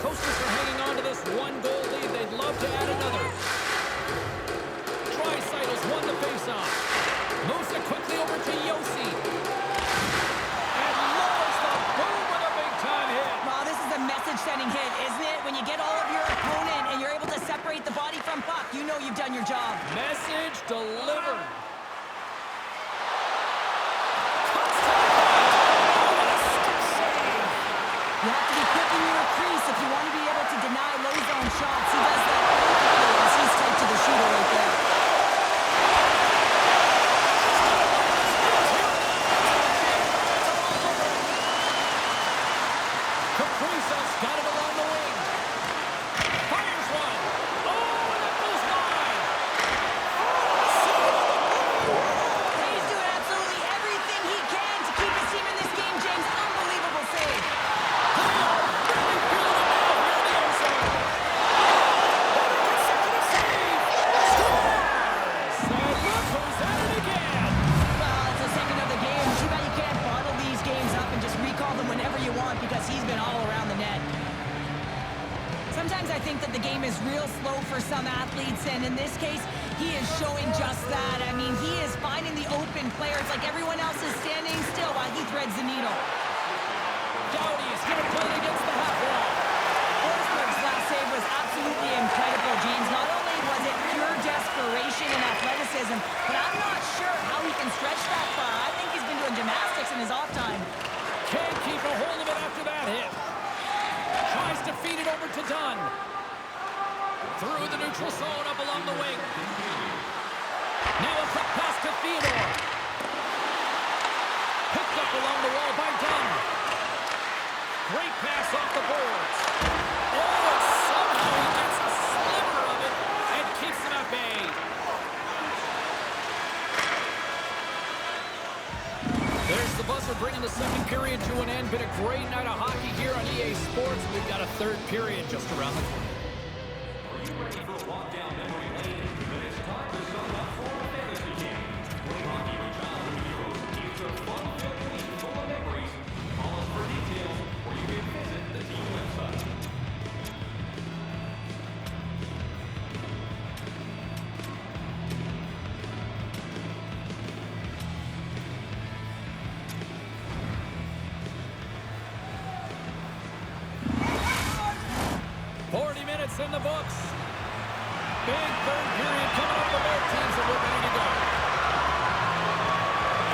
Coasters are hanging on to this one-goal lead. They'd love to add another. Draisaitl won the faceoff. Moves it quickly over to Josi. And lowers the boom with a big-time hit. Well, this is a message-sending hit, isn't it? When you get all of your opponent and you're able to separate the body from puck, you know you've done your job. Message delivered. You have to be quick in your crease if you want to be able to deny low zone shots. He does that perfectly as he's tight to the shooter right there. Kaprizov's got it along the wing. Fires one. Oh, and that goes wide. He's doing absolutely everything he can to keep his team in this game, James. Unbelievable save. Because he's been all around the net. Sometimes I think that the game is real slow for some athletes, and in this case, he is showing just that. I mean, he is finding the open players like everyone else is standing still while he threads the needle. Doughty is going to play it against the half wall. Forsberg's last save was absolutely incredible, James. Not only was it pure desperation and athleticism, but I'm not sure how he can stretch that far. I think he's been doing gymnastics in his off time. Can't keep a hold of it after that hit. Tries to feed it over to Dunn. Through the neutral zone, up along the wing. Now a quick pass to Theodore. Picked up along the wall by Dunn. Great pass off the boards. Oh, and somehow he gets a sliver of it and keeps them at bay. There's the buzzer bringing the second period to an end. Been a great night of hockey here on EA Sports. We've got a third period just around the corner. Are you ready for a walk down memory lane? Then it's time to sum up for a fantasy game. Play hockey with John Leo. It's a fun-filled week full of memories. Call us for details, or you can visit the team website. In the books. Big third period coming up for both teams, and we're ready to go.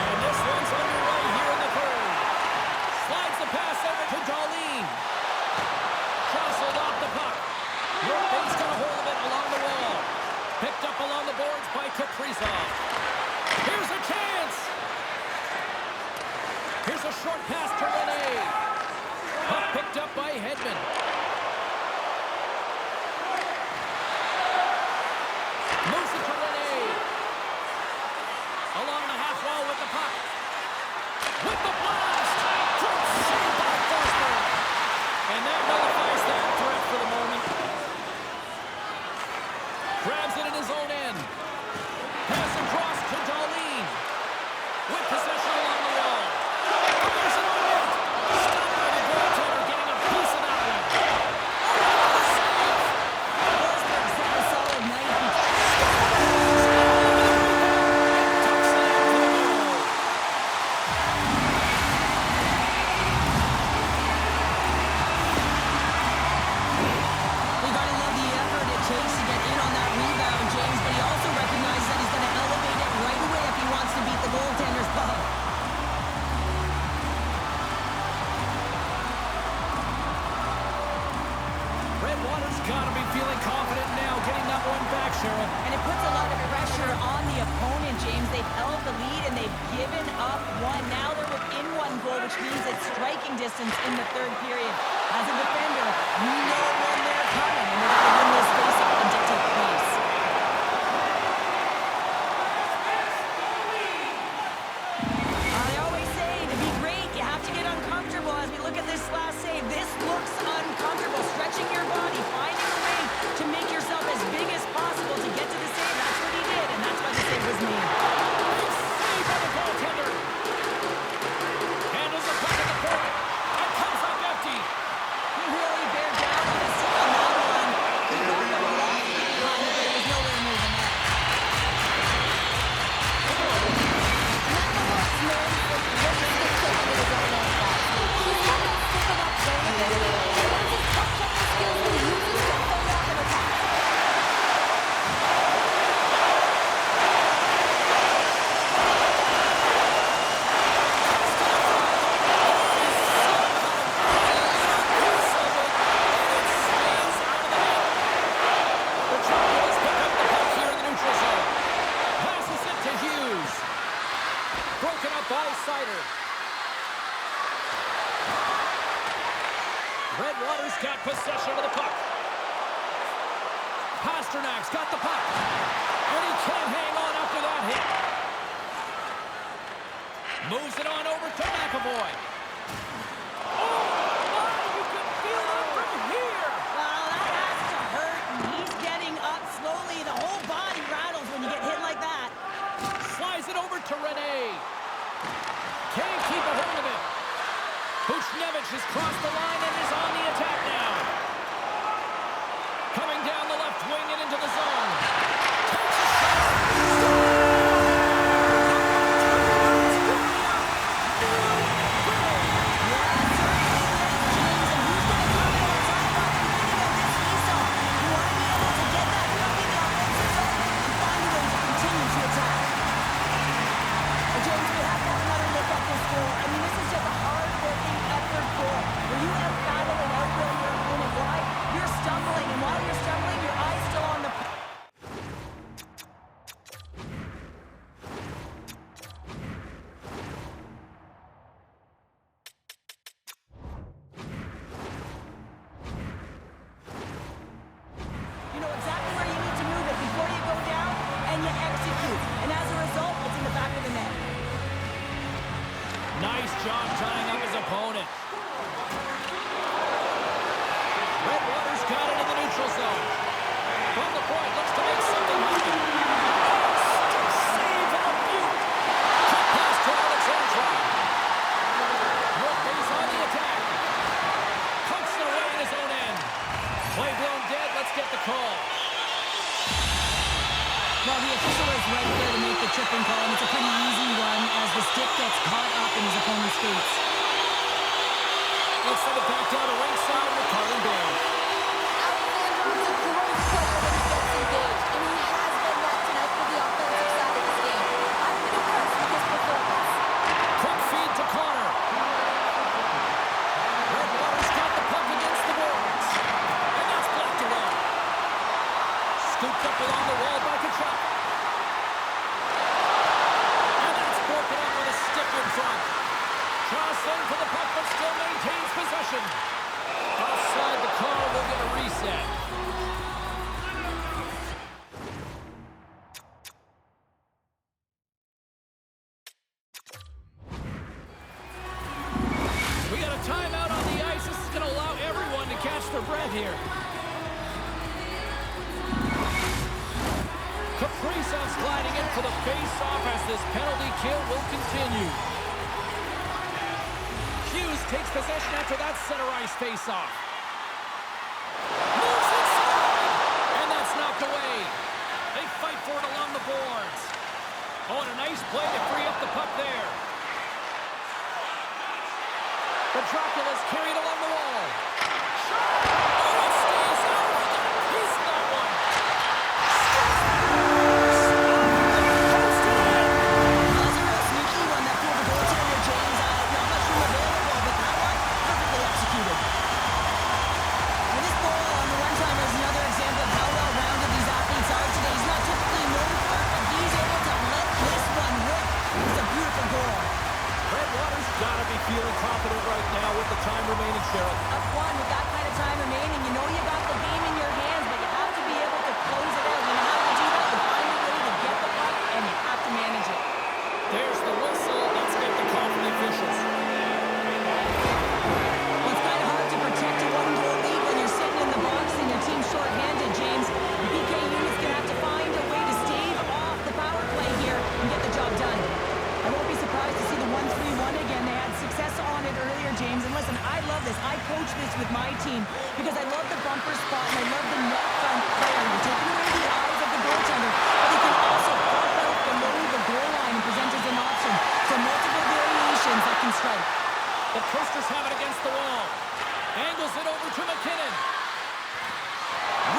And this one's underway here in the third. Slides the pass over to Dahlin. Jostled off the puck. Yorkman's got a hold of it along the wall. Picked up along the boards by Kaprizov. Here's a chance. Here's a short pass to Rene. Puck picked up by Hedman. Moves it to Rene. Along the half wall with the puck. With the blast. Good save by Forsberg. And that nullifies that threat for the moment. Grabs it in his own end. Pass across to Dahlin. With possession along the wall. Fires it on net. Stopped by the goaltender, getting a piece of that one. Forsberg's had a solid night. We gotta love the effort it takes to get in on that rebound, James, but he also recognizes that he's gonna elevate it right away if he wants to beat the goaltender's puck. Redwater's gotta be feeling confident now, getting that one back, Cheryl. And it puts a lot of pressure on the opponent, James. They've held the lead and they've given up one. Now they're within one goal, which means it's striking distance in the third period. As a defender, you know when they're coming, and they're going to win this face-off and dictate the pace. I always say, to be great, you have to get uncomfortable. As we look at this last save, this looks uncomfortable. Stretching your body, finding a way to make yourself as big as possible to get to the save. That's what he did, and that's why the save was made. Save by the goaltender. Handles the puck at the point. And comes up empty. Redwater's got possession of the puck. Pasternak's got the puck. And he can't hang on after that hit. Moves it on over to McAvoy. Oh, my, you can feel it from here. Well, that has to hurt, and he's getting up slowly. The whole body rattles when you get hit like that. Slides it over to Rene. Can't keep a hold of it. Buchnevich has crossed the line and is on the attack now. Coming down the left wing and into the zone. Takes a shot. You know exactly where you need to move it before you go down, and you execute. And as a result, it's in the back of the net. Nice job tying up his opponent. Redwater's got it in the neutral zone. From the point, looks to make something happen. Stick save and a beaut. Cut pass to Alexandra. York is on the attack. Punks it away in his own end. Play blown dead. Let's get the call. Well, the official is right there to make the tripping call, and it's a pretty easy one as the stick gets caught up in his opponent's skates. Let's send it back down to ringside with Carlin Bale. Alexander is a great player when he gets engaged, and he has been that tonight for the offensive side of this game. I've been impressed with his performance. Quick feed to Connor. Redwater's got the puck against the boards. And that's blocked away. Scooped up along the wall by Kachuk. And that's broken up with a stick in front. Jostling for the puck, but still maintains possession. Offside, the call will get a reset. We got a timeout on the ice. This is going to allow everyone to catch their breath here. Kaprizov's gliding in for the face-off as this penalty kill will continue. Hughes takes possession after that center ice face-off. Moves inside! And that's knocked away. They fight for it along the boards. Oh, and a nice play to free up the puck there. The Dracula's carried along the wall. Oh, it stays out. He's that one. That was a real sneaky one that pulled the goaltender, James. Not much room available, but that one, perfectly executed. Well, this goal on the one-timer is another example of how well-rounded these athletes are today. He's not typically known for it, but he's able to let this one rip. It's a beautiful goal. Redwater's got to be feeling confident right now with the time remaining, Cheryl. Up one with that kind of time remaining, you know you got the game in your hands, but you have to be able to close it out. And how to do that? You find a way to get the puck, and you have to manage it. There's the whistle. Let's get the call from the officials. Well, it's kind of hard to protect a one-goal lead when you're sitting in the box and your team's short-handed, James. The PK unit's going to have to find a way to stave off the power play here and get the job done. I won't be surprised to see the 1-3-1 again. They had success on it earlier, James. And listen, I love this. I coach this with my team because I love the bumper spot and I love the net front player. You're taking away the eyes of the goaltender, but he can also pop out below the goal line and present as an option for multiple variations that can strike. The Coasters have it against the wall. Angles it over to McKinnon.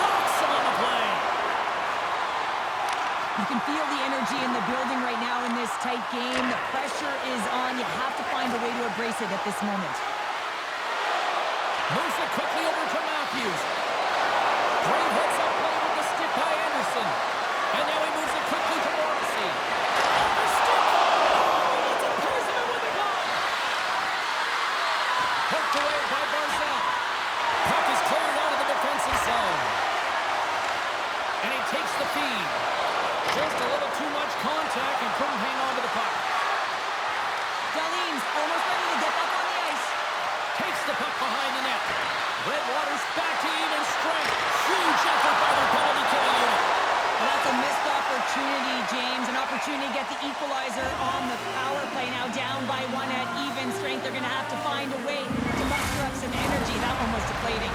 Rocks him on the play. You can feel the energy in the building right now in this tight game. The pressure is on. You have to find a way to embrace it at this moment. Moves it quickly over to Matthews. Great hits up play with the stick by Anderson. And now he moves it quickly to Morrissey. On the stick. Oh, it's a Pearson with the glove. Poked away by Barzell. contact and couldn't hang on to the puck. Darlene's almost ready to get back on the ice. Takes the puck behind the net. Redwater's back to even strength. Huge effort by their penalty killing unit. Well, that's a missed opportunity, James. An opportunity to get the equalizer on the power play. Now down by one at even strength. They're going to have to find a way to muster up some energy. That one was deflating.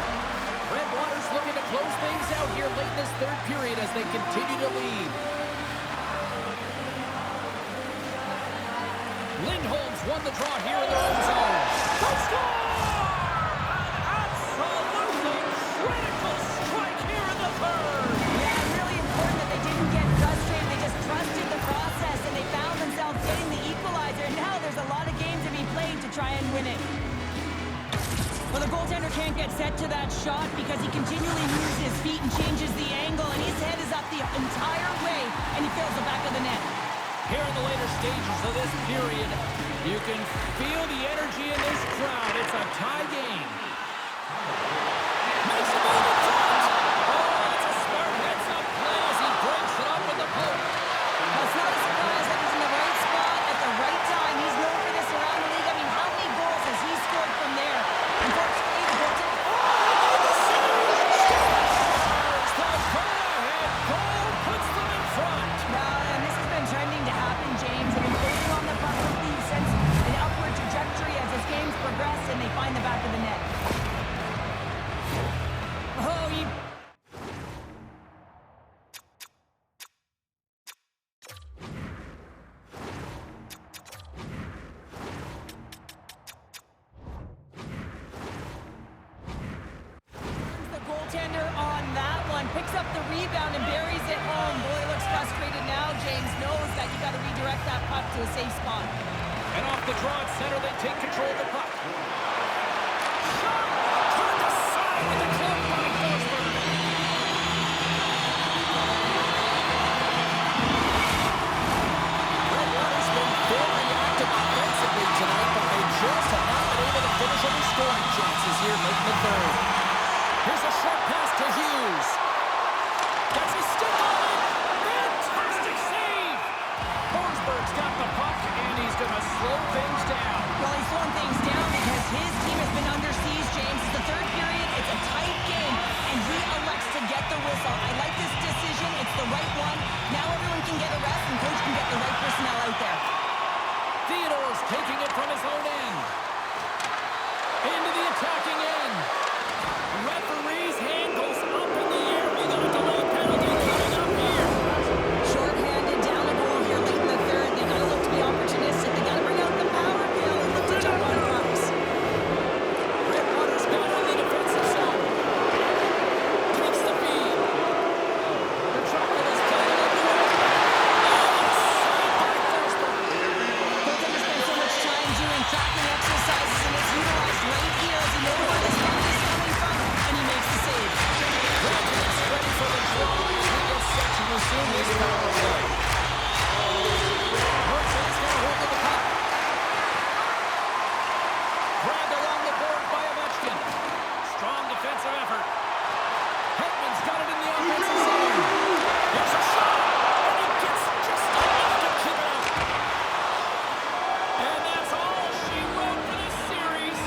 Redwater's looking to close things out here late in this third period as they continue to lead. Lindholm's won the draw here in their own zone. They score! Absolutely critical strike here in the third. Yeah, really important that they didn't get frustrated. They just trusted the process, and they found themselves getting the equalizer. Now there's a lot of games to be played to try and win it. Well, the goaltender can't get set to that shot because he continually moves his feet and changes the angle, and his head is up the entire way, and he fills the back of the net. Here in the later stages of this period, you can feel the energy in this crowd. It's a tie game. Makes a move in front. Oh, that's a smart heads-up play as he breaks it up with the poke. Well, it's not a surprise that he's in the right spot at the right time. He's known for this around the league. I mean, how many goals has he scored from there? Unfortunately, the goaltender... The go-ahead goal puts them in front. And this has been trending to happen, James. They've been holding on the puck with the sense an upward trajectory as this game's progressed, and they find the back of the net. Oh, he... The goaltender on that one picks up the rebound and buries it home. Boy, looks frustrated now. James knows that you got to redirect that puck to a safe spot. And off the draw at center, they take control of the puck. Shot! Turned aside with the glove by Forsberg. Redwater's been very active offensively tonight, but they just have not been able to finish any scoring chances here late in the third. Here's a short pass to Hughes. That's a stick on it. Fantastic save. Forsberg's got the puck, and he's going to slow things down. Well, he's slowing things down because his team has been under siege, James. It's the third period. It's a tight game, and he elects to get the whistle. I like this decision. It's the right one. Now everyone can get a rest, and coach can get the right personnel out there. Theodore's taking it from his own end. Into the attacking end. Referee's hand goes up in the air. We got a delay penalty coming up here. Short-handed down a goal here late in the third. They got to look to be opportunistic. They got to bring out the power play and look to jump on pucks. Redwater's got in the defensive zone. Takes the feed. Metropolis playing it away. Oh, saved by Forsberg. Goaltender spends so much time doing tracking exercises, and it's utilized right here as he knows where this puck is coming from, and he makes the save. Redwater's ready for the draw as we get set to resume this power play. Mercer's got a hold of the puck. Grabbed along the board by Ovechkin. Strong defensive effort. Hedman's got it in the offensive zone. There's a shot, and he gets just enough to keep it out. And that's all she wrote for this series.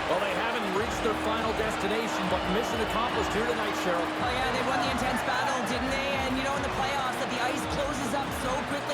Well, they haven't reached their final destination, but mission accomplished here tonight, Cheryl. Oh, yeah, they won the intense battle, didn't they? And, you know, in the playoffs, that the ice closes up so quickly.